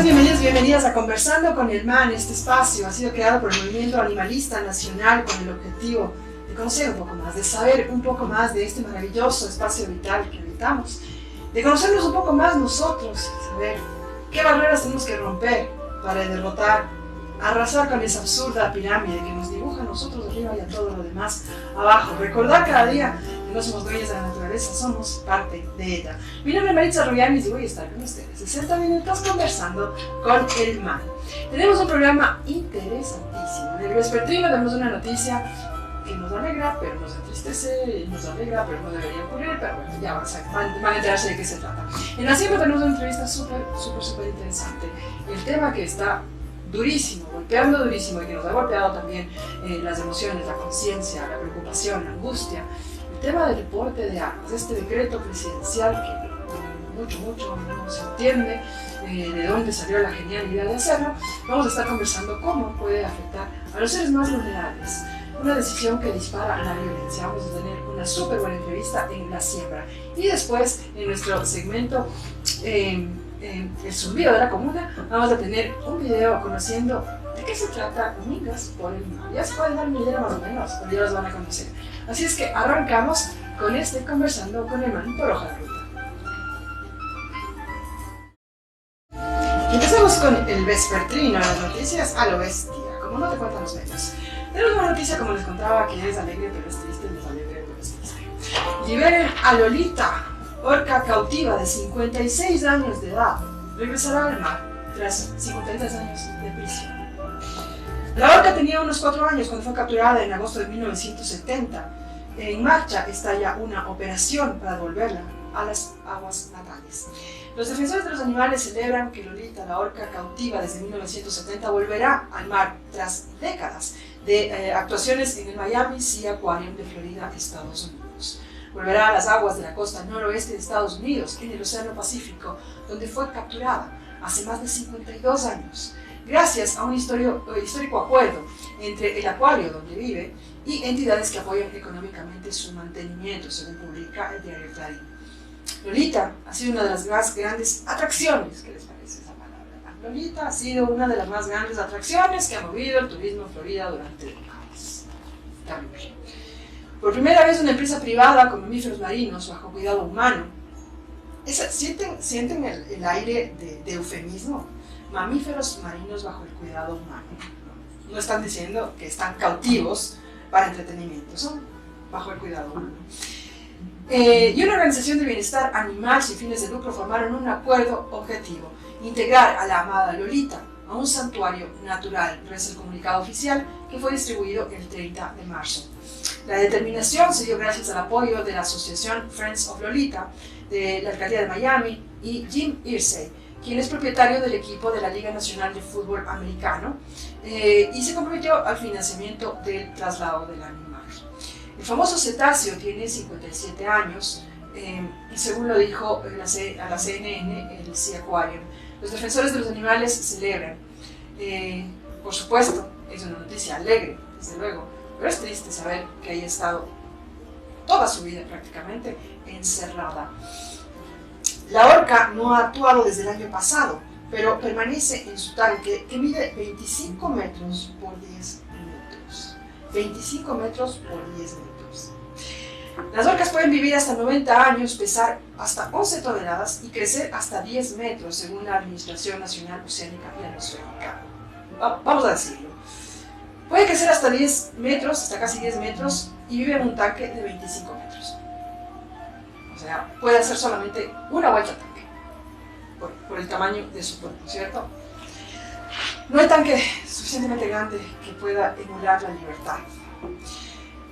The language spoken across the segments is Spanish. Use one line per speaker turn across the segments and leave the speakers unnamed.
Bienvenidos, bienvenidas, bienvenidas a Conversando con el Man. Este espacio ha sido creado por el Movimiento Animalista Nacional con el objetivo de conocer un poco más, de saber un poco más de este maravilloso espacio vital que habitamos, de conocernos un poco más nosotros, saber qué barreras tenemos que romper para derrotar, arrasar con esa absurda pirámide que nos dibuja a nosotros arriba y a todo lo demás abajo. Recordar cada día que no somos dueños de la naturaleza, somos parte de ella. Mi nombre es Maritza Rubianis y voy a estar con ustedes 60 minutos conversando con el Man. Tenemos un programa interesantísimo. En el vespertino tenemos una noticia que nos alegra, pero nos entristece, nos alegra, pero no debería ocurrir, pero bueno, ya van a enterarse de qué se trata. En la siembra tenemos una entrevista súper interesante. El tema que está durísimo, golpeando durísimo y que nos ha golpeado también las emociones, la conciencia, la preocupación, la angustia, el tema del porte de armas, este decreto presidencial que mucho no se entiende de dónde salió la genial idea de hacerlo. Vamos a estar conversando cómo puede afectar a los seres más vulnerables. Una decisión que dispara la violencia. Vamos a tener una súper buena entrevista en la siembra. Y después, en nuestro segmento El zumbido de la comuna, vamos a tener un video conociendo de qué se trata Migas por el Mar. Ya se pueden dar una idea más o menos, pero ya los van a conocer. Así es que arrancamos con este Conversando con el Man por Hoja de Ruta. Y empezamos con el vespertino, las noticias a lo bestia, como no te cuentan los medios. Tenemos una noticia, como les contaba, que es alegre pero es triste, no es alegre pero es triste. Liberen a Lolita, orca cautiva de 56 años de edad, regresará al mar tras 53 años de prisión. La orca tenía unos 4 años cuando fue capturada en agosto de 1970. En marcha está ya una operación para devolverla a las aguas natales. Los defensores de los animales celebran que Lolita, la orca cautiva desde 1970, volverá al mar tras décadas de actuaciones en el Miami Sea Aquarium de Florida, Estados Unidos. Volverá a las aguas de la costa noroeste de Estados Unidos, en el Océano Pacífico, donde fue capturada hace más de 52 años, gracias a un histórico acuerdo entre el acuario donde vive y entidades que apoyan económicamente su mantenimiento, según publica el diario Clarín. Lolita ha sido una de las más grandes atracciones, ¿qué les parece esa palabra? Lolita ha sido una de las más grandes atracciones que ha movido el turismo en Florida durante décadas. Terrible. Por primera vez una empresa privada con mamíferos marinos bajo cuidado humano. ¿Sienten el aire de eufemismo? Mamíferos marinos bajo el cuidado humano. No están diciendo que están cautivos para entretenimiento, son bajo el cuidado humano. Y una organización de bienestar animal sin fines de lucro formaron un acuerdo objetivo: integrar a la amada Lolita a un santuario natural, reza el comunicado oficial que fue distribuido el 30 de marzo. La determinación se dio gracias al apoyo de la asociación Friends of Lolita, de la alcaldía de Miami y Jim Irsay, quien es propietario del equipo de la Liga Nacional de Fútbol Americano, y se comprometió al financiamiento del traslado del animal. El famoso cetáceo tiene 57 años, y según lo dijo a la CNN, el Sea Aquarium. Los defensores de los animales celebran. Por supuesto, es una noticia alegre, desde luego, pero es triste saber que haya estado toda su vida prácticamente encerrada. La orca no ha actuado desde el año pasado, pero permanece en su tanque que mide 25 metros por 10 metros. 25 metros por 10 metros. Las orcas pueden vivir hasta 90 años, pesar hasta 11 toneladas y crecer hasta 10 metros, según la Administración Nacional Oceánica y Atmosférica. Vamos a decirlo. Puede crecer hasta 10 metros, hasta casi 10 metros, y vive en un tanque de 25 metros. O sea, puede hacer solamente una vuelta al tanque, por el tamaño de su cuerpo, ¿cierto? No hay tanque suficientemente grande que pueda emular la libertad.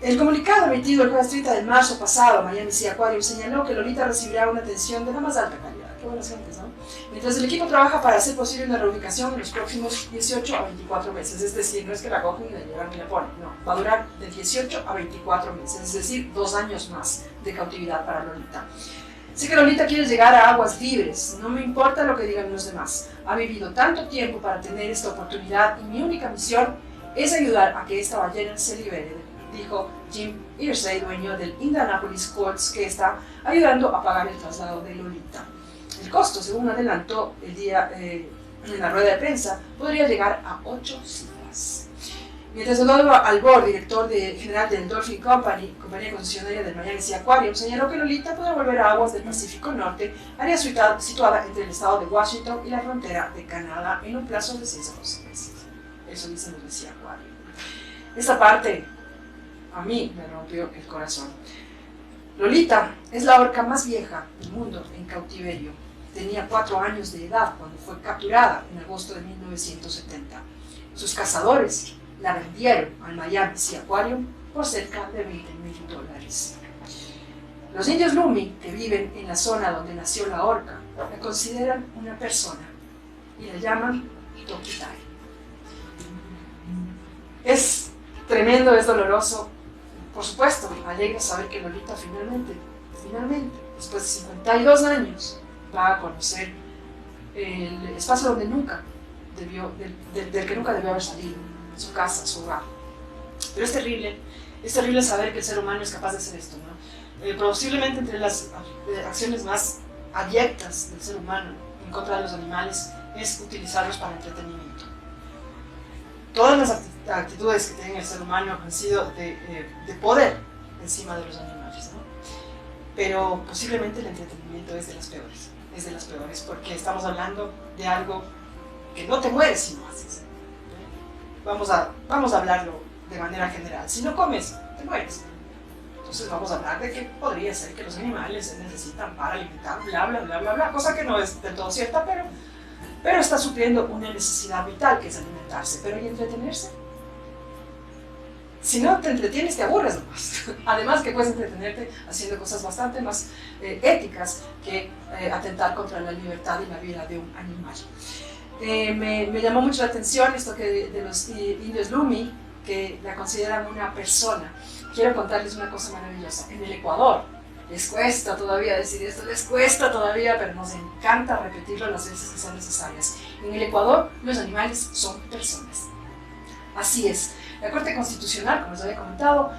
El comunicado emitido el jueves 30 de marzo pasado, Miami Sea Aquarium, señaló que Lolita recibirá una atención de la más alta calidad. Qué buenas gentes, ¿no? Mientras el equipo trabaja para hacer posible una reubicación en los próximos 18 a 24 meses. Es decir, no es que la cogen y la llevan y la ponen, no. Va a durar de 18 a 24 meses, es decir, 2 años más de cautividad para Lolita. Sé que Lolita quiere llegar a aguas libres, no me importa lo que digan los demás. Ha vivido tanto tiempo para tener esta oportunidad y mi única misión es ayudar a que esta ballena se libere, dijo Jim Irsay, dueño del Indianapolis Colts, que está ayudando a pagar el traslado de Lolita. El costo, según adelantó el día en la rueda de prensa podría llegar a 8 cifras. Mientras Eduardo Albor, director general del Dolphin Company, compañía concesionaria del Miami Sea Aquarium, señaló que Lolita podrá volver a aguas del Pacífico Norte, área situada entre el estado de Washington y la frontera de Canadá, en un plazo de 6 a 12 meses. Eso dicen los de Sea Aquarium. Esta parte a mí me rompió el corazón. Lolita es la orca más vieja del mundo en cautiverio. Tenía 4 años de edad cuando fue capturada en agosto de 1970. Sus cazadores la vendieron al Miami Sea Aquarium por cerca de $20,000. Los indios Lumi, que viven en la zona donde nació la orca, la consideran una persona y la llaman Tokitai. Es tremendo, es doloroso. Por supuesto, me alegra saber que Lolita finalmente, después de 52 años, va a conocer el espacio donde nunca del que nunca debió haber salido, su casa, su hogar. Pero es terrible saber que el ser humano es capaz de hacer esto, ¿no? Posiblemente entre las acciones más abyectas del ser humano en contra de los animales es utilizarlos para entretenimiento. Todas las actitudes que tiene el ser humano han sido de poder encima de los animales, ¿no? Pero posiblemente el entretenimiento es de las peores, porque estamos hablando de algo que no te mueres si no haces. Vamos a hablarlo de manera general. Si no comes, te mueres. Entonces vamos a hablar de que podría ser que los animales se necesitan para alimentar, bla, bla, bla, bla, bla, cosa que no es del todo cierta, pero está supliendo una necesidad vital que es alimentarse. Pero ¿y entretenerse? Si no te entretienes, te aburres nomás. Además que puedes entretenerte haciendo cosas bastante más éticas que atentar contra la libertad y la vida de un animal. Me llamó mucho la atención esto de los indios Lumi, que la consideran una persona. Quiero contarles una cosa maravillosa. En el Ecuador, les cuesta todavía decir esto, pero nos encanta repetirlo las veces que sean necesarias. En el Ecuador, los animales son personas. Así es. La Corte Constitucional, como les había comentado,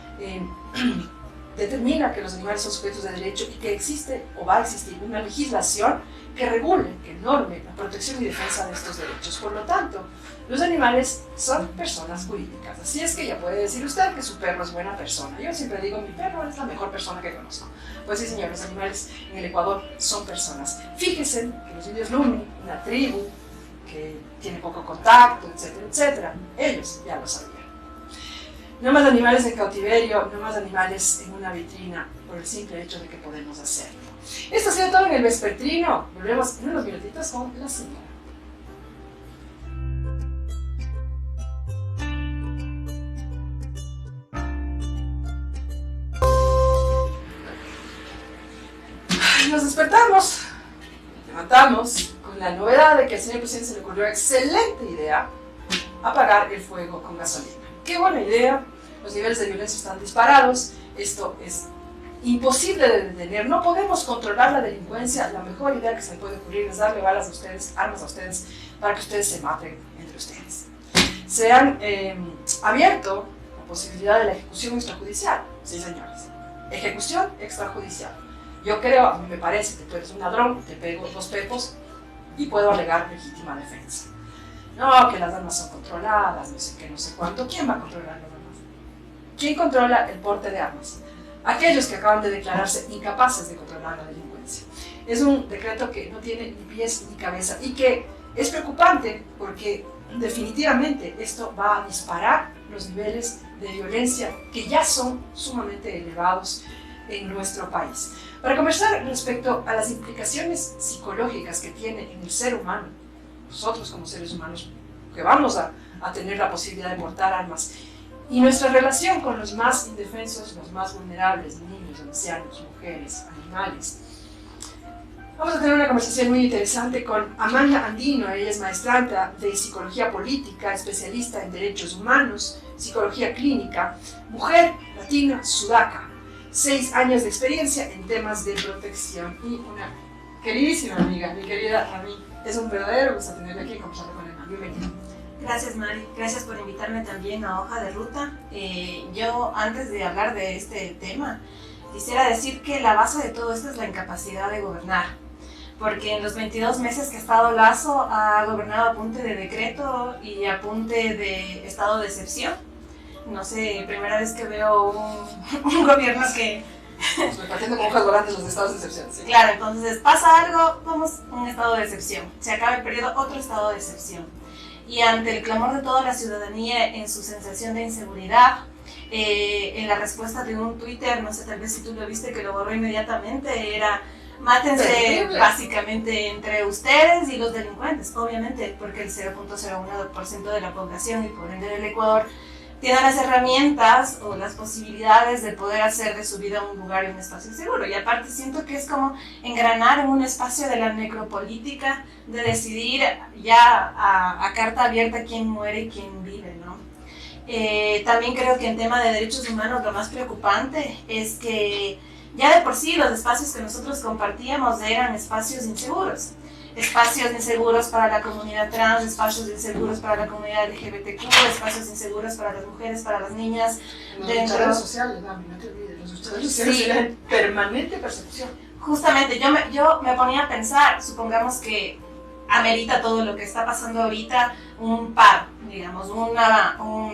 determina que los animales son sujetos de derecho y que existe o va a existir una legislación que regule, que norme la protección y defensa de estos derechos. Por lo tanto, los animales son personas jurídicas. Así es que ya puede decir usted que su perro es buena persona. Yo siempre digo, mi perro es la mejor persona que conozco. Pues sí, señor, los animales en el Ecuador son personas. Fíjense que los indios Lumi, una tribu que tiene poco contacto, etcétera, etcétera, ellos ya lo sabían. No más animales en cautiverio, no más animales en una vitrina, por el simple hecho de que podemos hacerlo. Esto ha sido todo en el vespertino. Volvemos en unos minutitos con la señora. Nos despertamos, levantamos con la novedad de que al señor presidente se le ocurrió excelente idea apagar el fuego con gasolina. ¡Qué buena idea! Los niveles de violencia están disparados, esto es imposible de detener, no podemos controlar la delincuencia. La mejor idea que se puede ocurrir es darle balas a ustedes, armas a ustedes, para que ustedes se maten entre ustedes. Se han abierto la posibilidad de la ejecución extrajudicial. Sí, señores, ejecución extrajudicial. Yo creo, a mí me parece que tú eres un ladrón, te pego 2 pepos y puedo alegar legítima defensa. No, que las armas son controladas, no sé qué, no sé cuánto. ¿Quién va a controlar las armas? ¿Quién controla el porte de armas? Aquellos que acaban de declararse incapaces de controlar la delincuencia. Es un decreto que no tiene ni pies ni cabeza y que es preocupante porque definitivamente esto va a disparar los niveles de violencia que ya son sumamente elevados en nuestro país. Para conversar respecto a las implicaciones psicológicas que tiene en el ser humano, nosotros como seres humanos que vamos a tener la posibilidad de portar armas, y nuestra relación con los más indefensos, los más vulnerables, niños, ancianos, mujeres, animales. Vamos a tener una conversación muy interesante con Amanda Andino. Ella es maestranta de psicología política, especialista en derechos humanos, psicología clínica, mujer latina sudaca, 6 años de experiencia en temas de protección y una queridísima amiga, mi querida Rami. Es un verdadero gusto tenerla aquí y conversar con ella. Bienvenida.
Gracias, Mari. Gracias por invitarme también a Hoja de Ruta. Yo, antes de hablar de este tema, quisiera decir que la base de todo esto es la incapacidad de gobernar. porque en los 22 meses que ha estado Lazo ha gobernado a punta de decreto y a punta de estado de excepción. No sé, primera vez que veo un gobierno que...
Partiendo como hojas volantes los estados de excepción, sí.
Claro, entonces pasa algo, vamos, un estado de excepción. Se acaba el periodo, otro estado de excepción. Y ante el clamor de toda la ciudadanía en su sensación de inseguridad, en la respuesta de un Twitter, no sé, tal vez si tú lo viste, que lo borró inmediatamente, era: mátense
terrible,
básicamente entre ustedes y los delincuentes, obviamente, porque el 0.01% de la población y por ende del Ecuador tiene las herramientas o las posibilidades de poder hacer de su vida un lugar y un espacio seguro. Y aparte siento que es como engranar en un espacio de la necropolítica, de decidir ya a carta abierta quién muere y quién vive, ¿no? También creo que en tema de derechos humanos lo más preocupante es que ya de por sí los espacios que nosotros compartíamos eran espacios inseguros. Espacios inseguros para la comunidad trans, espacios inseguros para la comunidad LGBTQ, espacios inseguros para las mujeres, para las niñas.
Los luchadores sociales, no te olvides, los luchadores sociales
Sí.
eran permanente persecución.
Justamente, yo me ponía a pensar, supongamos que amerita todo lo que está pasando ahorita un paro, digamos,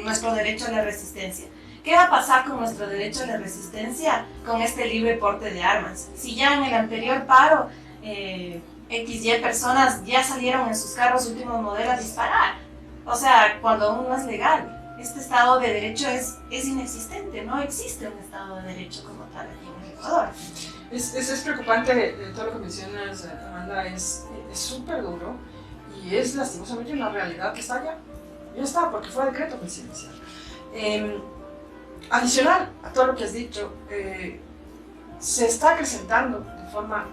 nuestro derecho a la resistencia. ¿Qué va a pasar con nuestro derecho a la resistencia con este libre porte de armas? Si ya en el anterior paro XY personas ya salieron en sus carros últimos modelos a disparar. O sea, cuando aún no es legal. Este Estado de Derecho es inexistente, no existe un Estado de Derecho como tal aquí en el Ecuador.
Es preocupante todo lo que mencionas, Amanda, es súper duro y es lastimosamente una realidad que está allá. Ya está, porque fue decreto presidencial. Adicional a todo lo que has dicho, se está acrecentando de forma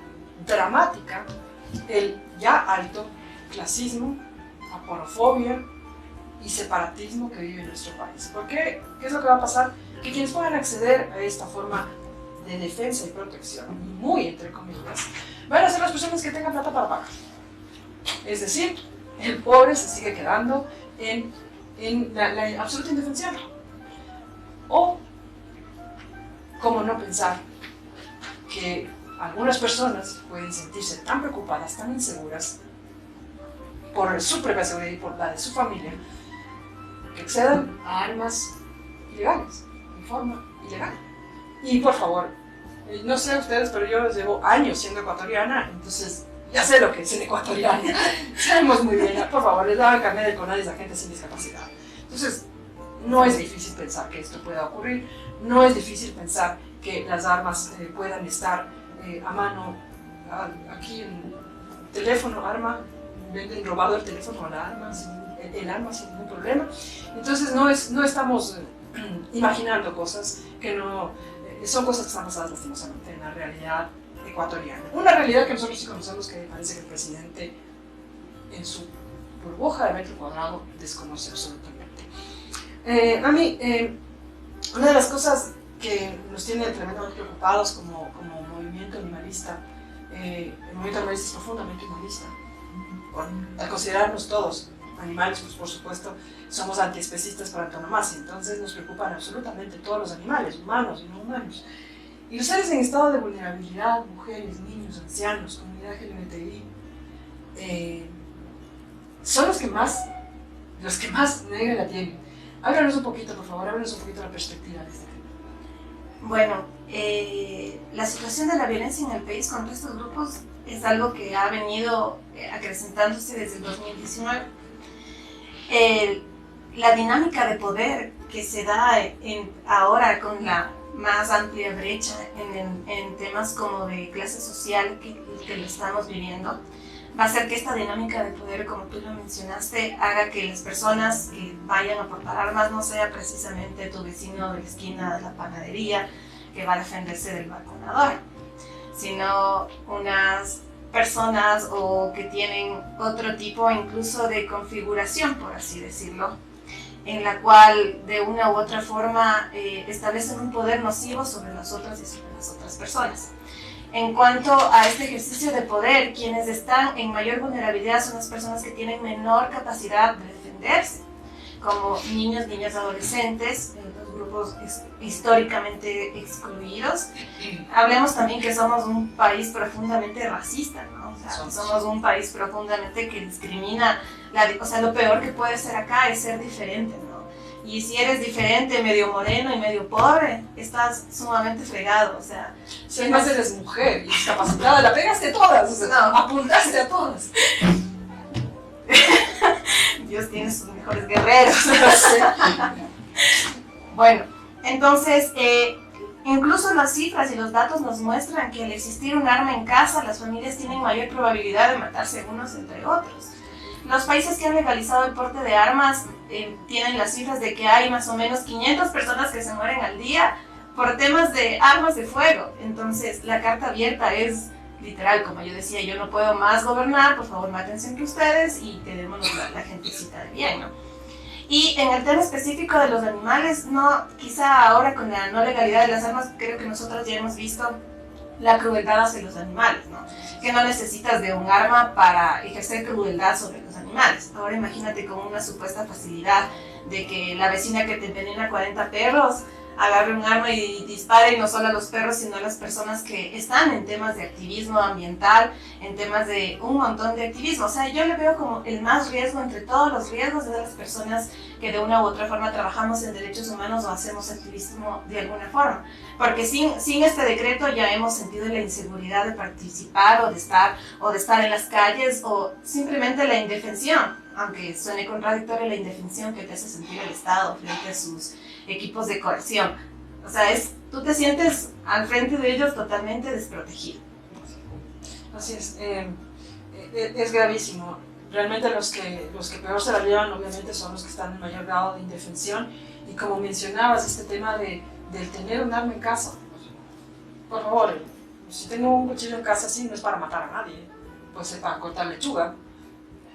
dramática el ya alto clasismo, aporofobia y separatismo que vive en nuestro país. ¿Por qué? ¿Qué es lo que va a pasar? Que quienes puedan acceder a esta forma de defensa y protección, muy entre comillas, van a ser las personas que tengan plata para pagar. Es decir, el pobre se sigue quedando en la absoluta indefensión. O, ¿cómo no pensar que algunas personas pueden sentirse tan preocupadas, tan inseguras por su propia seguridad y por la de su familia, que accedan a armas ilegales, de forma ilegal? Y por favor, no sé ustedes, pero yo llevo años siendo ecuatoriana, entonces ya sé lo que es ser ecuatoriana. Sabemos muy bien, por favor, les daban carnet de CONADIS a gente sin discapacidad. Entonces, no es difícil pensar que esto pueda ocurrir, no es difícil pensar que las armas puedan estar a mano, aquí en el teléfono, arma, venden robado el teléfono a la arma, el arma sin ningún problema. Entonces no estamos imaginando cosas que no, son cosas que están basadas lastimosamente en la realidad ecuatoriana. Una realidad que nosotros sí conocemos, que parece que el presidente en su burbuja de metro cuadrado desconoce absolutamente. A mí, una de las cosas que nos tiene tremendamente preocupados como movimiento animalista, el movimiento animalista es profundamente humanista. Al considerarnos todos animales, pues por supuesto somos antiespecistas por antonomasia, entonces nos preocupan absolutamente todos los animales, humanos y no humanos. Y los seres en estado de vulnerabilidad, mujeres, niños, ancianos, comunidad LGBTI, son los que más negra la tienen. Háblanos un poquito, por favor, háblanos un poquito de la perspectiva de este tema.
Bueno, la situación de la violencia en el país contra estos grupos es algo que ha venido acrecentándose desde el 2019. La dinámica de poder que se da ahora con la más amplia brecha en temas como de clase social que lo estamos viviendo, va a hacer que esta dinámica de poder, como tú lo mencionaste, haga que las personas que vayan a portar armas no sea precisamente tu vecino de la esquina de la panadería que va a defenderse del balconador, sino unas personas o que tienen otro tipo incluso de configuración, por así decirlo, en la cual de una u otra forma establecen un poder nocivo sobre las otras y sobre las otras personas. En cuanto a este ejercicio de poder, quienes están en mayor vulnerabilidad son las personas que tienen menor capacidad de defenderse, como niños, niñas, adolescentes, los grupos históricamente excluidos. Hablemos también que somos un país profundamente racista, ¿no? O sea, somos un país profundamente que discrimina, o sea, lo peor que puede ser acá es ser diferente, ¿no? Y si eres diferente, medio moreno y medio pobre, estás sumamente fregado, o sea...
Si además eres mujer y discapacitada, la pegaste a todas, o sea, no, apuntaste a todas.
Dios tiene sus mejores guerreros. Bueno, entonces, incluso las cifras y los datos nos muestran que al existir un arma en casa, las familias tienen mayor probabilidad de matarse unos entre otros. Los países que han legalizado el porte de armas tienen las cifras de que hay más o menos 500 personas que se mueren al día por temas de armas de fuego. Entonces, la carta abierta es literal, como yo decía, yo no puedo más gobernar, por favor mátense entre ustedes y quedémonos la gentecita de bien, ¿no? Y en el tema específico de los animales, no, quizá ahora con la no legalidad de las armas, creo que nosotros ya hemos visto la crueldad hacia los animales, ¿no? Que no necesitas de un arma para ejercer crueldad sobre los animales. Ahora imagínate con una supuesta facilidad de que la vecina que te envenena 40 perros agarre un arma y dispare no solo a los perros, sino a las personas que están en temas de activismo ambiental, en temas de un montón de activismo. O sea, yo le veo como el más riesgo entre todos los riesgos de las personas que de una u otra forma trabajamos en derechos humanos o hacemos activismo de alguna forma. Porque sin este decreto ya hemos sentido la inseguridad de participar o de estar en las calles, o simplemente la indefensión, aunque suene contradictorio, la indefensión que te hace sentir el Estado frente a sus equipos de coerción. O sea, tú te sientes al frente de ellos totalmente desprotegido.
Así es gravísimo. Realmente los que peor se la llevan obviamente son los que están en mayor grado de indefensión, y como mencionabas, este tema del tener un arma en casa. Por favor, si tengo un cuchillo en casa, sí, no es para matar a nadie, puede ser para cortar lechuga,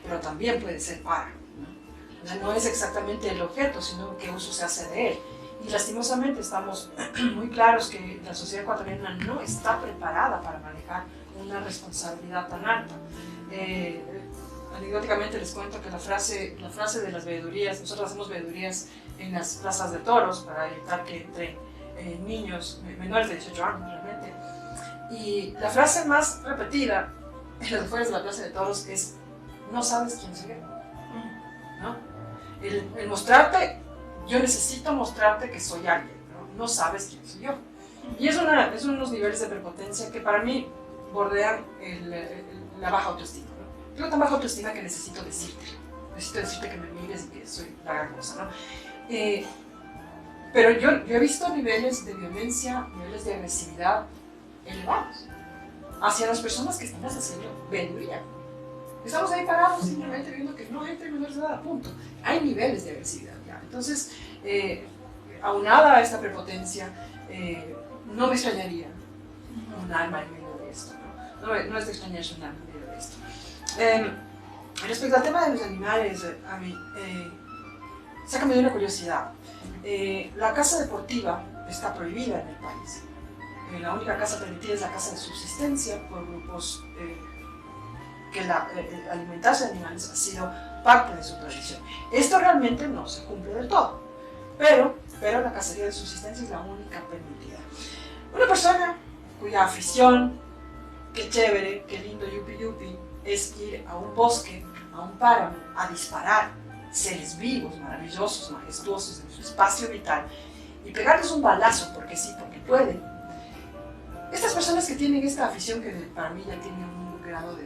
pero también puede ser para, ¿no? O sea, no es exactamente el objeto, sino qué uso se hace de él. Y lastimosamente estamos muy claros que la sociedad ecuatoriana no está preparada para manejar una responsabilidad tan alta. Anecdóticamente les cuento que la frase de las veedurías, nosotros hacemos veedurías en las plazas de toros para evitar que entren niños menores de 18 años realmente. Y la frase más repetida en las afueras de la plaza de toros es: no sabes quién soy yo, ¿no? El mostrarte, yo necesito mostrarte que soy alguien, ¿no? No sabes quién soy yo. Y es unos niveles de prepotencia que para mí bordean la baja autoestima, ¿no? Tengo tan baja autoestima que necesito decirte que me mires y que soy la gran cosa, ¿no? Pero yo he visto niveles de violencia, niveles de agresividad elevados hacia las personas que estamos haciendo veeduría. Estamos ahí parados simplemente viendo que no entre menores de edad, a punto. Hay niveles de agresividad ya. Entonces, aunada a esta prepotencia, no me extrañaría un arma en medio de esto, ¿no? No es de extrañarse un arma en medio de esto. Respecto al tema de los animales, a mí, sácame de una curiosidad. La caza deportiva está prohibida en el país. La única caza permitida es la caza de subsistencia por grupos que alimentarse de animales ha sido parte de su tradición. Esto realmente no se cumple del todo, pero la cacería de subsistencia es la única permitida. Una persona cuya afición, qué chévere, qué lindo, yupi yupi, es ir a un bosque, a un páramo, a disparar seres vivos, maravillosos, majestuosos en su espacio vital y pegarles un balazo porque sí, porque pueden. Estas personas que tienen esta afición, que para mí ya tiene un grado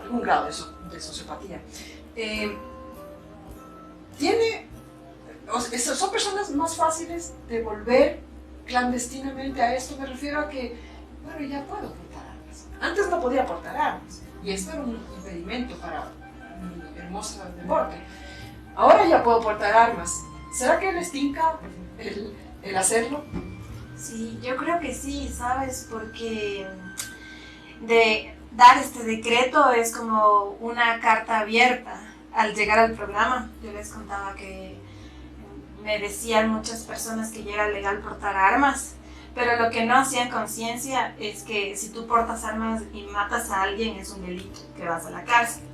algún grado de sociopatía, son personas más fáciles de volver clandestinamente a esto. Me refiero a que, bueno, ya puedo portar armas. Antes no podía portar armas y esto era un impedimento para mi hermoso deporte. Ahora ya puedo portar armas. ¿Será que les tinca el hacerlo?
Sí, yo creo que sí, ¿sabes? Porque de dar este decreto es como una carta abierta. Al llegar al programa, yo les contaba que me decían muchas personas que ya era legal portar armas, pero lo que no hacían conciencia es que si tú portas armas y matas a alguien es un delito, que vas a la cárcel.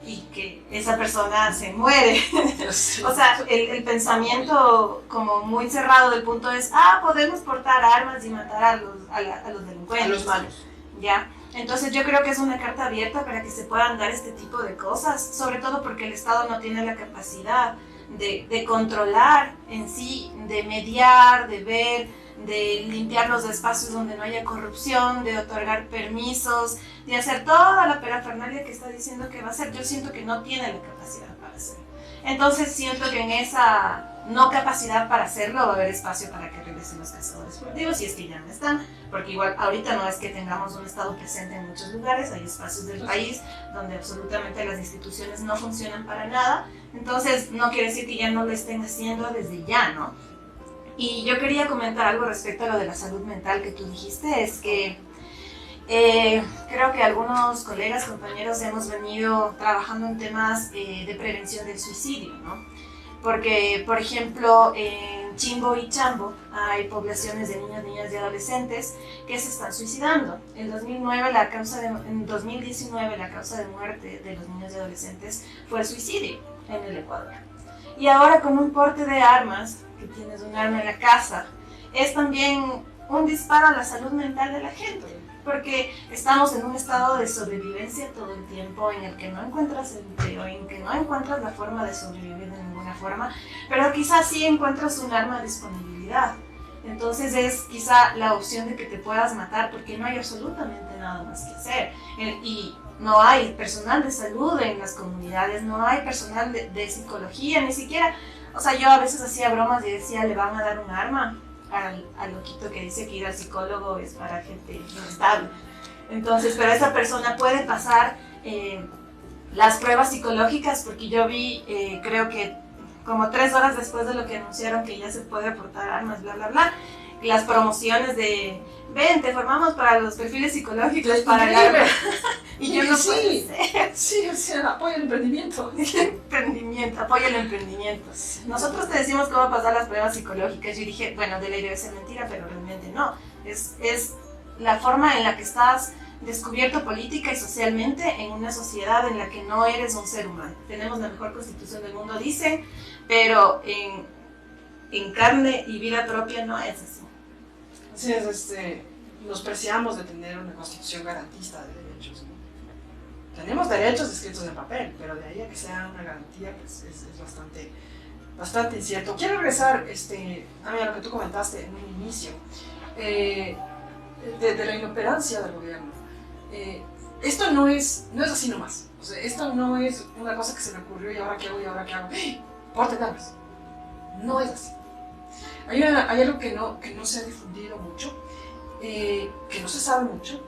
y que esa persona se muere. O sea, el pensamiento como muy cerrado del punto es, podemos portar armas y matar a los delincuentes.
A los malos.
¿Ya? Entonces yo creo que es una carta abierta para que se puedan dar este tipo de cosas, sobre todo porque el Estado no tiene la capacidad de controlar en sí, de mediar, de ver, de limpiar los espacios donde no haya corrupción, de otorgar permisos, de hacer toda la parafernalia que está diciendo que va a hacer. Yo siento que no tiene la capacidad para hacerlo. Entonces siento que en esa no capacidad para hacerlo va a haber espacio para que regresen los cazadores furtivos, y es que ya no están, porque igual ahorita no es que tengamos un Estado presente en muchos lugares, hay espacios del país donde absolutamente las instituciones no funcionan para nada, entonces no quiere decir que ya no lo estén haciendo desde ya, ¿no? Y yo quería comentar algo respecto a lo de la salud mental que tú dijiste, es que creo que algunos colegas, compañeros hemos venido trabajando en temas de prevención del suicidio, ¿no? Porque, por ejemplo, en Chimbo y Chambo hay poblaciones de niños, niñas y adolescentes que se están suicidando. En 2019 la causa de muerte de los niños y adolescentes fue el suicidio en el Ecuador. Y ahora con un porte de armas, que tienes un arma en la casa, es también un disparo a la salud mental de la gente. Porque estamos en un estado de sobrevivencia todo el tiempo en el que no encuentras empleo, en que no encuentras la forma de sobrevivir de ninguna forma, pero quizás sí encuentras un arma de disponibilidad. Entonces es quizá la opción de que te puedas matar porque no hay absolutamente nada más que hacer. Y no hay personal de salud en las comunidades, no hay personal de psicología, ni siquiera. O sea, yo a veces hacía bromas y decía, le van a dar un arma al loquito que dice que ir al psicólogo es para gente inestable. Entonces, pero esa persona puede pasar las pruebas psicológicas, porque yo vi, creo que como 3 horas después de lo que anunciaron que ya se puede portar armas, bla, bla, bla, las promociones de, ven, te formamos para los perfiles psicológicos, para el arma. Y yo no
sí, o sea, apoya el emprendimiento.
Apoya el emprendimiento. Nosotros te decimos cómo pasar las pruebas psicológicas. Yo dije, bueno, debe ser mentira, pero realmente no. Es la forma en la que estás descubierto política y socialmente en una sociedad en la que no eres un ser humano. Tenemos la mejor constitución del mundo, dicen, pero en carne y vida propia no es así.
Así es, nos preciamos de tener una constitución garantista de derechos, ¿no? Tenemos derechos escritos en papel, pero de ahí a que sea una garantía, pues es bastante incierto. Quiero regresar a lo que tú comentaste en un inicio, de la inoperancia del gobierno. Esto no es así nomás. O sea, esto no es una cosa que se me ocurrió y ahora qué hago, porten armas. No es así. Hay algo que no se ha difundido mucho, que no se sabe mucho,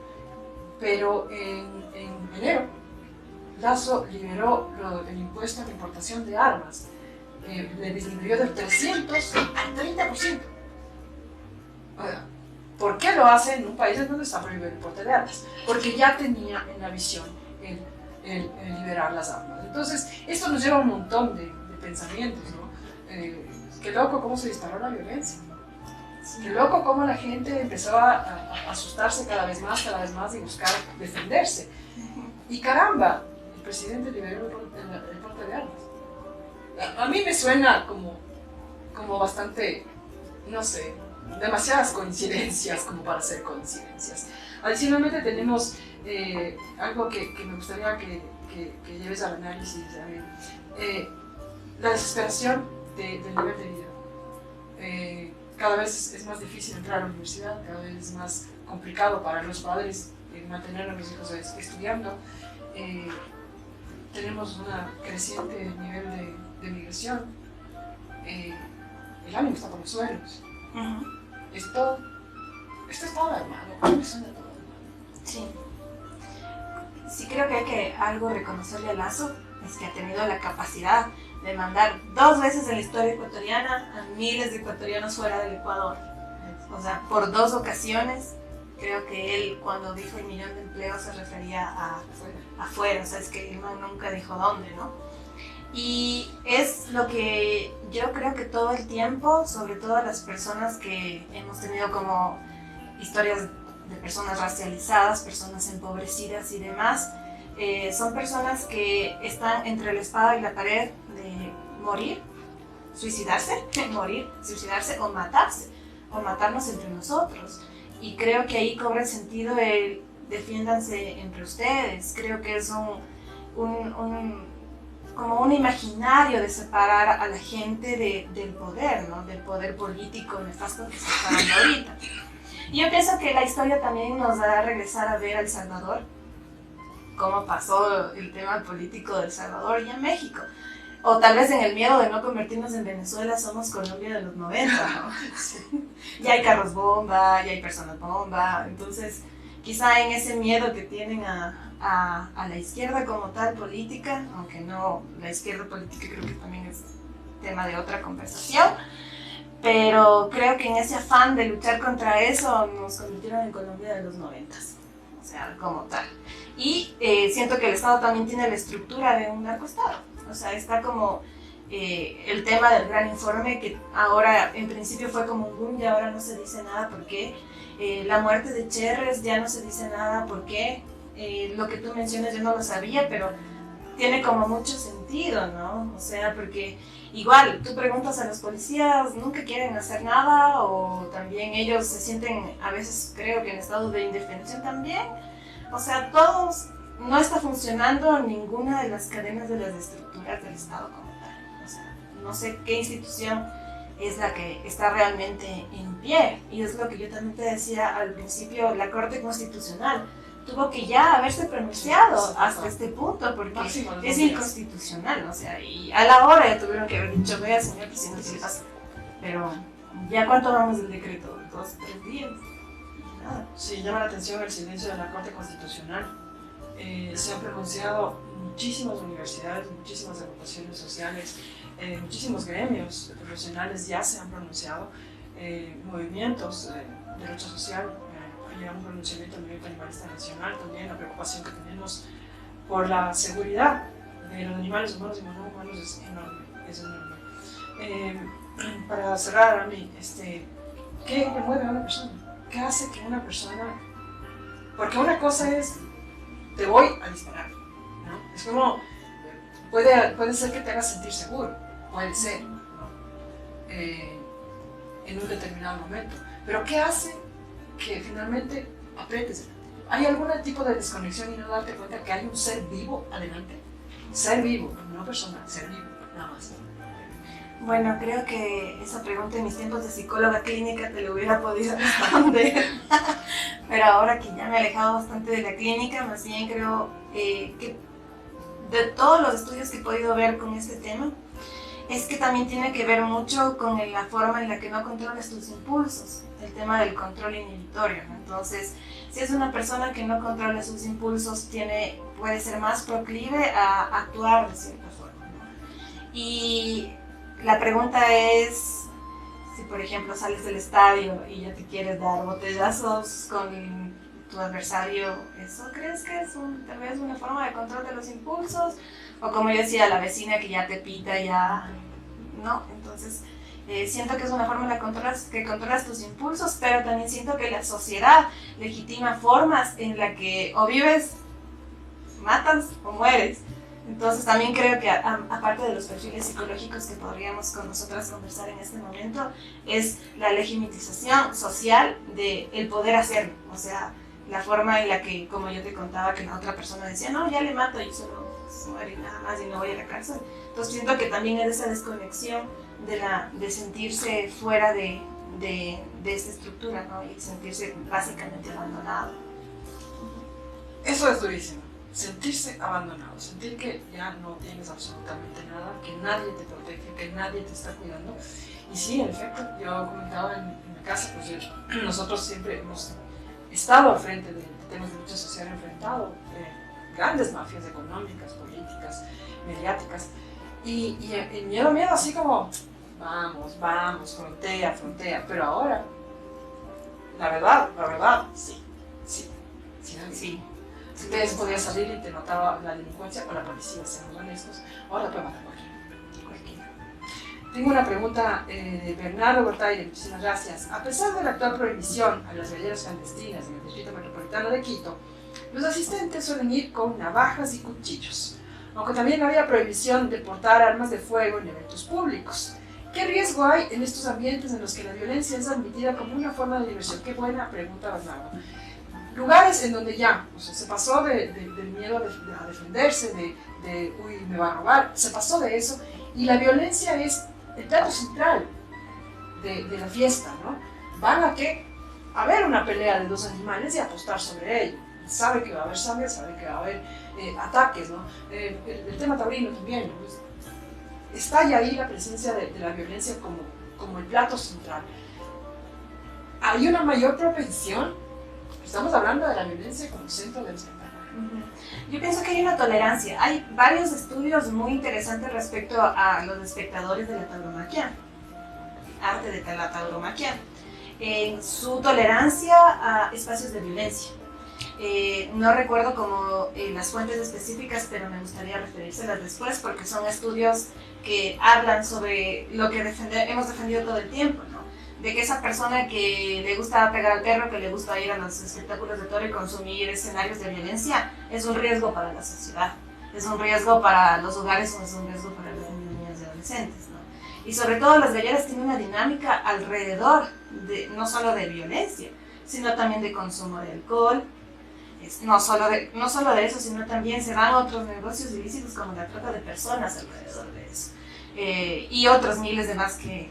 pero en enero Lasso liberó el impuesto a la importación de armas, le disminuyó del 300 al 30%. ¿Por qué lo hace en un país en donde está prohibido el porte de armas? Porque ya tenía en la visión el liberar las armas. Entonces, esto nos lleva a un montón de pensamientos, ¿no? Qué loco cómo se disparó la violencia. Qué loco cómo la gente empezó a asustarse cada vez más y buscar defenderse. Y caramba, el presidente liberó el porte de armas. A mí me suena como bastante, no sé, demasiadas coincidencias como para ser coincidencias. Adicionalmente tenemos algo que me gustaría que lleves al análisis, la desesperación del nivel de vida. Cada vez es más difícil entrar a la universidad, cada vez es más complicado para los padres mantener a los hijos estudiando. Tenemos un creciente nivel de migración. El ánimo está por los suelos.
Uh-huh.
Esto es todo armado. A mí me suena todo armado.
Sí. Sí, creo que hay que algo reconocerle a Lasso, es que ha tenido la capacidad de mandar 2 veces en la historia ecuatoriana a miles de ecuatorianos fuera del Ecuador. O sea, por 2 ocasiones, creo que él cuando dijo el 1.000.000 de empleos se refería a afuera, o sea, es que el man nunca dijo dónde, ¿no? Y es lo que yo creo que todo el tiempo, sobre todo las personas que hemos tenido como historias de personas racializadas, personas empobrecidas y demás, son personas que están entre la espada y la pared de morir, suicidarse, morir, suicidarse o matarnos entre nosotros. Y creo que ahí cobra sentido el defiéndanse entre ustedes. Creo que es como un imaginario de separar a la gente del poder, ¿no? Del poder político nefasto que se está dando ahorita. Y yo pienso que la historia también nos hará regresar a ver a El Salvador, cómo pasó el tema político de El Salvador y en México. O tal vez en el miedo de no convertirnos en Venezuela somos Colombia de los 90, ¿no? Sí. Ya hay carros bomba, ya hay personas bomba, entonces quizá en ese miedo que tienen a la izquierda como tal política, aunque no, la izquierda política creo que también es tema de otra conversación, pero creo que en ese afán de luchar contra eso nos convirtieron en Colombia de los 90, o sea, como tal. Y siento que el Estado también tiene la estructura de un narcoestado. O sea, está como el tema del gran informe, que ahora en principio fue como un boom y ahora no se dice nada por qué. La muerte de Cherres ya no se dice nada por qué. Lo que tú mencionas yo no lo sabía, pero tiene como mucho sentido, ¿no? O sea, porque igual tú preguntas a los policías, nunca quieren hacer nada, o también ellos se sienten a veces, creo que en estado de indefensión también. O sea, todos... No está funcionando ninguna de las cadenas de las estructuras del Estado como tal. O sea, no sé qué institución es la que está realmente en pie. Y es lo que yo también te decía al principio, la Corte Constitucional tuvo que ya haberse pronunciado hasta este punto porque es inconstitucional. O sea, y a la hora ya tuvieron que haber dicho, vea, señor presidente, ¿qué le pasa? Pero, ¿ya cuánto vamos del decreto? 2, 3 días. Nada.
Sí, llama la atención el silencio de la Corte Constitucional. Se han pronunciado muchísimas universidades, muchísimas agrupaciones sociales, muchísimos gremios profesionales ya se han pronunciado, movimientos de lucha social, hay un pronunciamiento del movimiento animalista nacional también, la preocupación que tenemos por la seguridad de los animales humanos y no humanos es enorme. Para cerrar, a mí, ¿qué le mueve a una persona? ¿Qué hace que una persona? Porque una cosa es te voy a disparar, ¿no? Es como, puede ser que te haga sentir seguro, puede ser, ¿no? En un determinado momento, pero ¿qué hace que finalmente aprietes? ¿Hay algún tipo de desconexión y no darte cuenta que hay un ser vivo adelante? Ser vivo, no persona, ser vivo, nada más.
Bueno, creo que esa pregunta en mis tiempos de psicóloga clínica te lo hubiera podido responder, pero ahora que ya me he alejado bastante de la clínica, más bien creo que de todos los estudios que he podido ver con este tema, es que también tiene que ver mucho con la forma en la que no controlas tus impulsos, el tema del control inhibitorio, ¿no? Entonces, si es una persona que no controla sus impulsos, puede ser más proclive a actuar de cierta forma, ¿no? Y la pregunta es, si por ejemplo sales del estadio y ya te quieres dar botellazos con tu adversario, ¿eso crees que es tal vez una forma de control de los impulsos? O como yo decía, la vecina que ya te pita, ya... ¿no? Entonces, siento que es una forma que controlas tus impulsos, pero también siento que la sociedad legitima formas en las que o vives, matas o mueres. Entonces también creo que aparte de los perfiles psicológicos que podríamos con nosotras conversar en este momento, es la legitimización social del poder hacerlo. O sea, la forma en la que, como yo te contaba, que la otra persona decía, no, ya le mato y solo muere y nada más y no voy a la cárcel. Entonces siento que también es esa desconexión de sentirse fuera de esta estructura, ¿no? Y sentirse básicamente abandonado.
Eso es durísimo. Sentirse abandonado, sentir que ya no tienes absolutamente nada, que nadie te protege, que nadie te está cuidando. Y sí, en efecto, yo comentaba en mi casa, pues nosotros siempre hemos estado al frente de temas de lucha social, enfrentado grandes mafias económicas, políticas, mediáticas, y el miedo, así como, vamos, frontea, pero ahora, la verdad, sí. Si ustedes podían salir y te notaba la delincuencia o la policía, seamos honestos, ahora puede matar cualquiera. Tengo una pregunta de Bernardo Bortaire, muchísimas gracias. A pesar de la actual prohibición a las veleras clandestinas en el Distrito Metropolitano de Quito, Los asistentes suelen ir con navajas y cuchillos, aunque también había prohibición de portar armas de fuego en eventos públicos. ¿Qué riesgo hay en estos ambientes en los que la violencia es admitida como una forma de diversión? Qué buena pregunta, Bernardo. Lugares en donde ya, o sea, se pasó del miedo a defenderse, uy, me va a robar, se pasó de eso, y la violencia es el plato central de la fiesta, ¿no? Van a qué? A ver una pelea de dos animales y apostar sobre ello. Sabe que va a haber sangre, sabe que va a haber ataques, ¿no? El tema taurino también, ¿no? Está ya ahí la presencia de la violencia como el plato central. Hay una mayor propensión, estamos hablando de la violencia como centro del espectáculo.
Yo pienso que hay una tolerancia. Hay varios estudios muy interesantes respecto a los espectadores de la tauromaquia, arte de la tauromaquia, en su tolerancia a espacios de violencia. No recuerdo como las fuentes específicas, pero me gustaría referírselas después porque son estudios que hablan sobre lo que hemos defendido todo el tiempo, ¿no? De que esa persona que le gusta pegar al perro, que le gusta ir a los espectáculos de toro y consumir escenarios de violencia, es un riesgo para la sociedad, es un riesgo para los hogares o es un riesgo para los niños y adolescentes, ¿no? Y sobre todo las galleras tienen una dinámica alrededor no solo de violencia, sino también de consumo de alcohol. No solo de eso, sino también se dan otros negocios ilícitos como la trata de personas alrededor de eso. Y otros miles de más que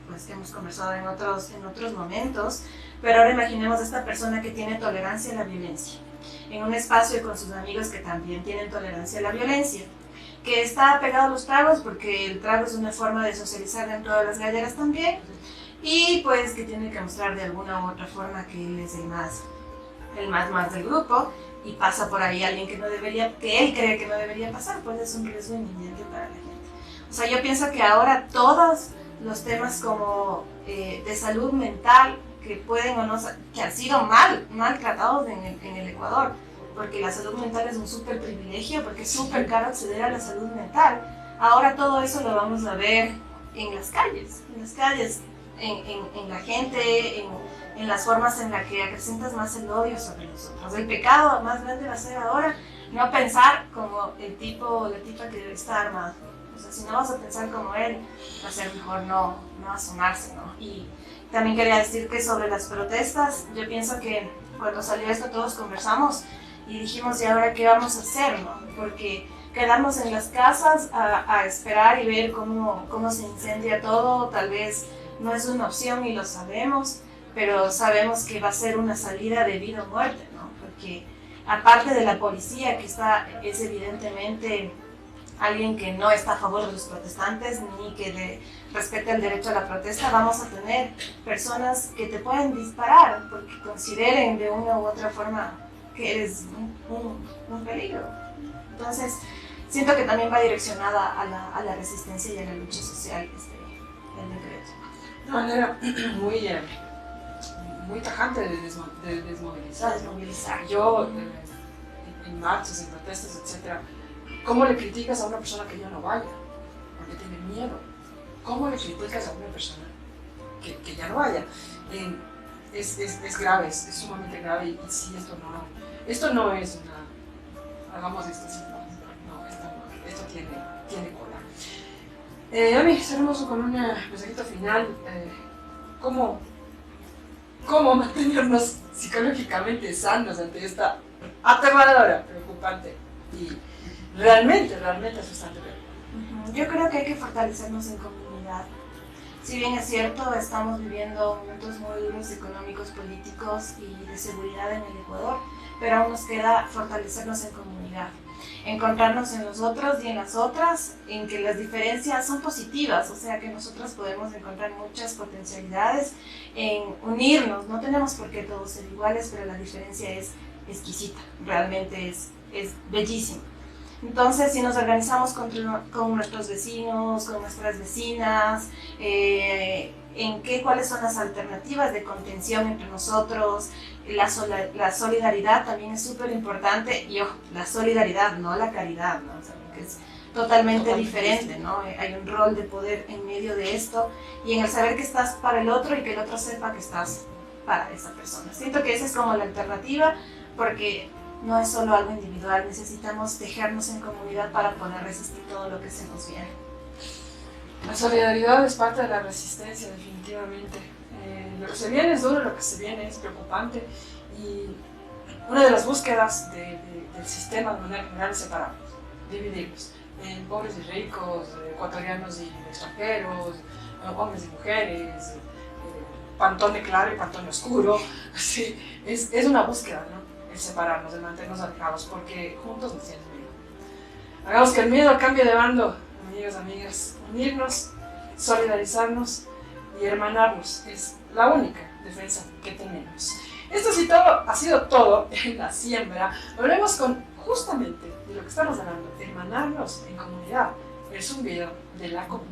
pues, hemos conversado en otros momentos. Pero ahora imaginemos a esta persona que tiene tolerancia a la violencia, en un espacio con sus amigos que también tienen tolerancia a la violencia, que está pegado a los tragos porque el trago es una forma de socializar dentro de las galleras también, y pues que tiene que mostrar de alguna u otra forma que él es el más del grupo, y pasa por ahí alguien que él cree que no debería pasar, pues es un riesgo inminente para la gente. O sea, yo pienso que ahora todos los temas como de salud mental que pueden o no, que han sido mal tratados en el Ecuador, porque la salud mental es un súper privilegio, porque es súper caro acceder a la salud mental. Ahora todo eso lo vamos a ver en las calles, en la gente, en las formas en las que acrecentas más el odio sobre nosotros. El pecado más grande va a ser ahora no pensar como el tipo o la tipa que está armado. O sea, si no vas a pensar como él, va a ser mejor no asomarse, ¿no? Y también quería decir que sobre las protestas, yo pienso que cuando salió esto todos conversamos y dijimos, ¿y ahora qué vamos a hacer, no? Porque quedamos en las casas a esperar y ver cómo se incendia todo. Tal vez no es una opción y lo sabemos, pero sabemos que va a ser una salida de vida o muerte, ¿no? Porque aparte de la policía, que es evidentemente alguien que no está a favor de los protestantes ni que respete el derecho a la protesta, vamos a tener personas que te pueden disparar porque consideren de una u otra forma que eres un peligro. Entonces, siento que también va direccionada a la resistencia y a la lucha social el decreto.
De una manera muy tajante de desmovilizar. Yo, en marchas, en protestas, etc., ¿cómo le criticas a una persona que ya no vaya? Porque tiene miedo. ¿Cómo le criticas a una persona que ya no vaya? Es grave, es sumamente grave, y sí, esto no es una... Hagamos esto sin paz. No, esto tiene cola. Ami, cerramos con un mensajito final. ¿Cómo mantenernos psicológicamente sanos ante esta aterradora, preocupante y realmente asustante?
Yo creo que hay que fortalecernos en comunidad. Si bien es cierto, estamos viviendo momentos muy duros económicos, políticos y de seguridad en el Ecuador, pero aún nos queda fortalecernos en comunidad, encontrarnos en los otros y en las otras, en que las diferencias son positivas, o sea que nosotros podemos encontrar muchas potencialidades en unirnos. No tenemos por qué todos ser iguales, pero la diferencia es exquisita, realmente es bellísima. Entonces, si nos organizamos con nuestros vecinos, con nuestras vecinas, cuáles son las alternativas de contención entre nosotros, la solidaridad también es súper importante, y ojo, la solidaridad, no la caridad, ¿no? O sea, que es totalmente diferente, ¿no? Hay un rol de poder en medio de esto, y en el saber que estás para el otro y que el otro sepa que estás para esa persona. Siento que esa es como la alternativa porque no es solo algo individual, necesitamos tejernos en comunidad para poder resistir todo lo que se nos viene.
La solidaridad es parte de la resistencia, definitivamente. Lo que se viene es duro, lo que se viene es preocupante, y una de las búsquedas del sistema de manera general es separarnos, dividirnos en pobres y ricos, ecuatorianos y extranjeros, hombres y mujeres, pantone claro y pantone oscuro. Sí, es una búsqueda, ¿no? El separarnos, el mantenernos alejados, porque juntos nos tienen miedo. Hagamos que el miedo cambie de bando, amigos, amigas. Unirnos, solidarizarnos y hermanarnos es la única defensa que tenemos. Esto sí todo, ha sido todo en la siembra. Volvemos con justamente de lo que estamos hablando, hermanarnos en comunidad, el zumbido de la comuna.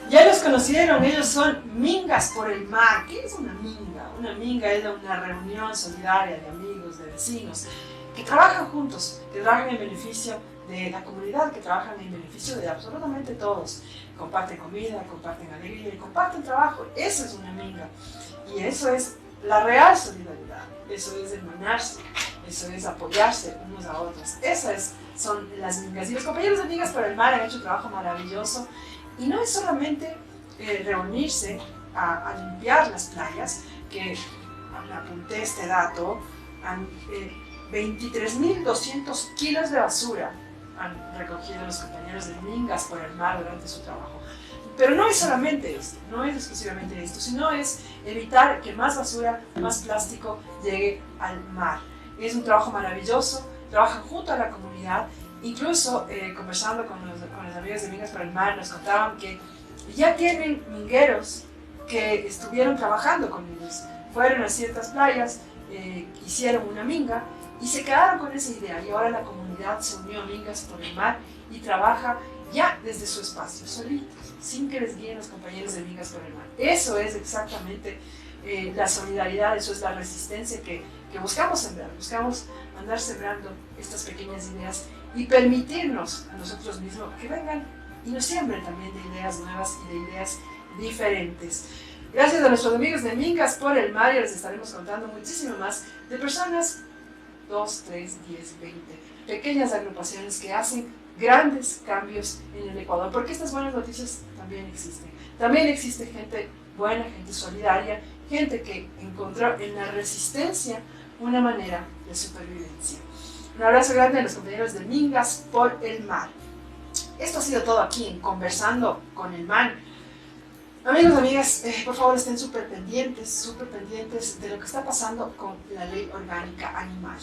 Ya los conocieron, ellos son Mingas por el Mar. ¿Qué es una minga? Una minga es una reunión solidaria de amigos, de vecinos, que trabajan juntos, que trabajan en beneficio de la comunidad, que trabajan en beneficio de absolutamente todos. Comparten comida, comparten alegría y comparten trabajo. Eso es una minga. Y eso es la real solidaridad. Eso es hermanarse. Eso es apoyarse unos a otros. Esas son las mingas. Y los compañeros de Mingas por el Mar han hecho un trabajo maravilloso. Y no es solamente reunirse a limpiar las playas, que apunté este dato, 23.200 kilos de basura han recogido los compañeros de Mingas por el Mar durante su trabajo. Pero no es solamente esto, no es exclusivamente esto, sino es evitar que más basura, más plástico llegue al mar. Es un trabajo maravilloso, trabajan junto a la comunidad. Incluso conversando con los amigos de Mingas por el Mar, nos contaban que ya tienen mingueros que estuvieron trabajando con ellos. Fueron a ciertas playas, hicieron una minga y se quedaron con esa idea. Y ahora la comunidad se unió a Mingas por el Mar y trabaja ya desde su espacio, solitos, sin que les guíen los compañeros de Mingas por el Mar. Eso es exactamente la solidaridad, eso es la resistencia que buscamos sembrar. Buscamos andar sembrando estas pequeñas ideas y permitirnos a nosotros mismos que vengan y nos siembren también de ideas nuevas y de ideas diferentes. Gracias a nuestros amigos de Mingas por el Mar, y les estaremos contando muchísimo más de personas, 2, 3, 10, 20, pequeñas agrupaciones que hacen grandes cambios en el Ecuador, porque estas buenas noticias también existen. También existe gente buena, gente solidaria, gente que encontró en la resistencia una manera de supervivencia. Un abrazo grande a los compañeros de Mingas por el Mar. Esto ha sido todo aquí en Conversando con el Mar. Amigos, amigas, por favor estén súper pendientes de lo que está pasando con la Ley Orgánica Animal.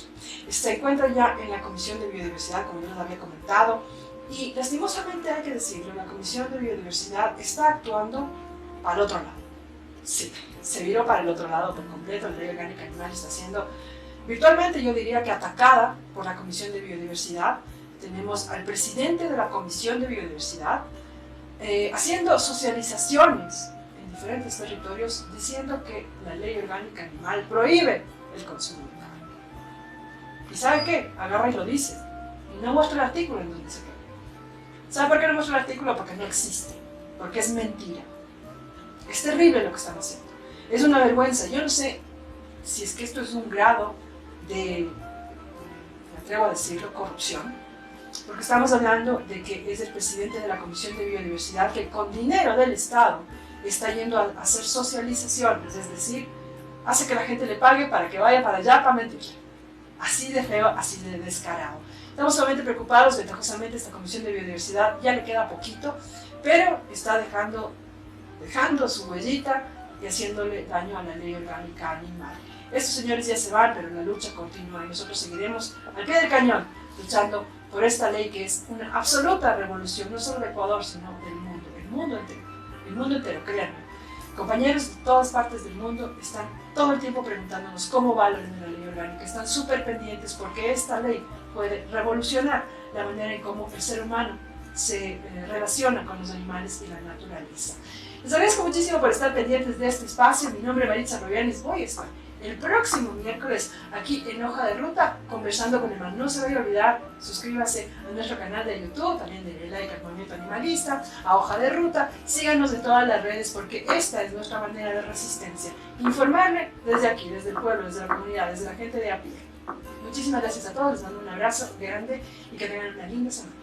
Se encuentra ya en la Comisión de Biodiversidad, como yo les había comentado, y lastimosamente hay que decirlo, la Comisión de Biodiversidad está actuando para el otro lado. Sí, se viró para el otro lado por completo. La Ley Orgánica Animal está siendo virtualmente, yo diría que atacada por la Comisión de Biodiversidad. Tenemos al presidente de la Comisión de Biodiversidad haciendo socializaciones en diferentes territorios diciendo que la Ley Orgánica Animal prohíbe el consumo de carne. ¿Y sabe qué? Agarra y lo dice. Y no muestra el artículo en donde se prohíbe. ¿Sabe por qué no muestra el artículo? Porque no existe. Porque es mentira. Es terrible lo que están haciendo. Es una vergüenza. Yo no sé si es que esto es un grado de, me atrevo a decirlo, corrupción. Porque estamos hablando de que es el presidente de la Comisión de Biodiversidad que con dinero del Estado está yendo a hacer socializaciones, es decir, hace que la gente le pague para que vaya para allá para mentir. Así de feo, así de descarado. Estamos solamente preocupados, ventajosamente esta Comisión de Biodiversidad ya le queda poquito, pero está dejando su huellita y haciéndole daño a la Ley Orgánica Animal. Estos señores ya se van, pero la lucha continúa y nosotros seguiremos al pie del cañón luchando por esta ley que es una absoluta revolución, no solo de Ecuador, sino del mundo, el mundo entero, créanme. Compañeros de todas partes del mundo están todo el tiempo preguntándonos cómo va la ley orgánica, están súper pendientes porque esta ley puede revolucionar la manera en cómo el ser humano se relaciona con los animales y la naturaleza. Les agradezco muchísimo por estar pendientes de este espacio. Mi nombre es Maritza Rubianis, voy a estar el próximo miércoles aquí en Hoja de Ruta conversando con el mar. No se vaya a olvidar, suscríbase a nuestro canal de YouTube, también denle like al Movimiento Animalista, a Hoja de Ruta, síganos en todas las redes porque esta es nuestra manera de resistencia. Informarle desde aquí, desde el pueblo, desde la comunidad, desde la gente de a pie. Muchísimas gracias a todos, les mando un abrazo grande y que tengan una linda semana.